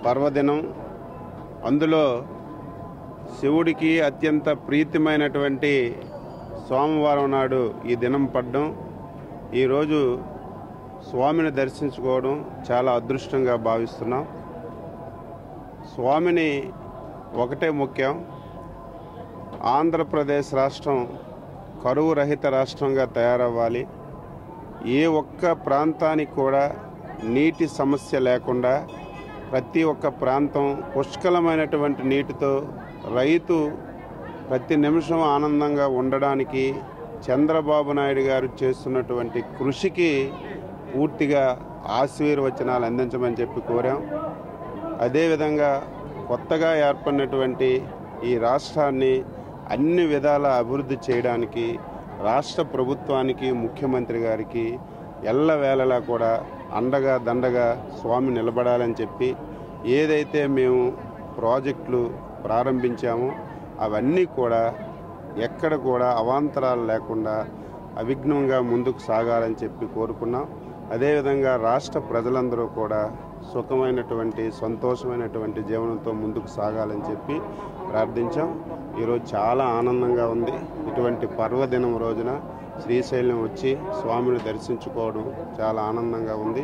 పర్వదినం. అందులో శివుడికి అత్యంత ప్రీతిమైనటువంటి సోమవారం నాడు ఈ దినం పడ్డం, ఈరోజు స్వామిని దర్శించుకోవడం చాలా అదృష్టంగా భావిస్తున్నాం. స్వామిని ఒకటే ముఖ్యం, ఆంధ్రప్రదేశ్ రాష్ట్రం కరువు రహిత రాష్ట్రంగా తయారవ్వాలి. ఏ ఒక్క ప్రాంతానికి కూడా నీటి సమస్య లేకుండా ప్రతి ఒక్క ప్రాంతం పుష్కలమైనటువంటి నీటితో రైతు ప్రతి నిమిషం ఆనందంగా ఉండడానికి చంద్రబాబు నాయుడు గారు చేస్తున్నటువంటి కృషికి పూర్తిగా ఆశీర్వచనాలు అందించమని చెప్పి కోరాం. అదేవిధంగా కొత్తగా ఏర్పడినటువంటి ఈ రాష్ట్రాన్ని అన్ని విధాల అభివృద్ధి చేయడానికి రాష్ట్ర ప్రభుత్వానికి, ముఖ్యమంత్రి గారికి ఎల్లవేళలా కూడా అండగా దండగా స్వామి నిలబడాలని చెప్పి ఏదైతే మేము ప్రాజెక్టులు ప్రారంభించామో అవన్నీ కూడా ఎక్కడ కూడా అవాంతరాలు లేకుండా అవిఘ్నంగా ముందుకు సాగాలని చెప్పి కోరుకున్నాం. అదేవిధంగా రాష్ట్ర ప్రజలందరూ కూడా సుఖమైనటువంటి, సంతోషమైనటువంటి జీవనంతో ముందుకు సాగాలని చెప్పి ప్రార్థించాం. ఈరోజు చాలా ఆనందంగా ఉంది. ఇటువంటి పర్వదినం రోజున శ్రీశైలం వచ్చి స్వామిని దర్శించుకోవడం చాలా ఆనందంగా ఉంది.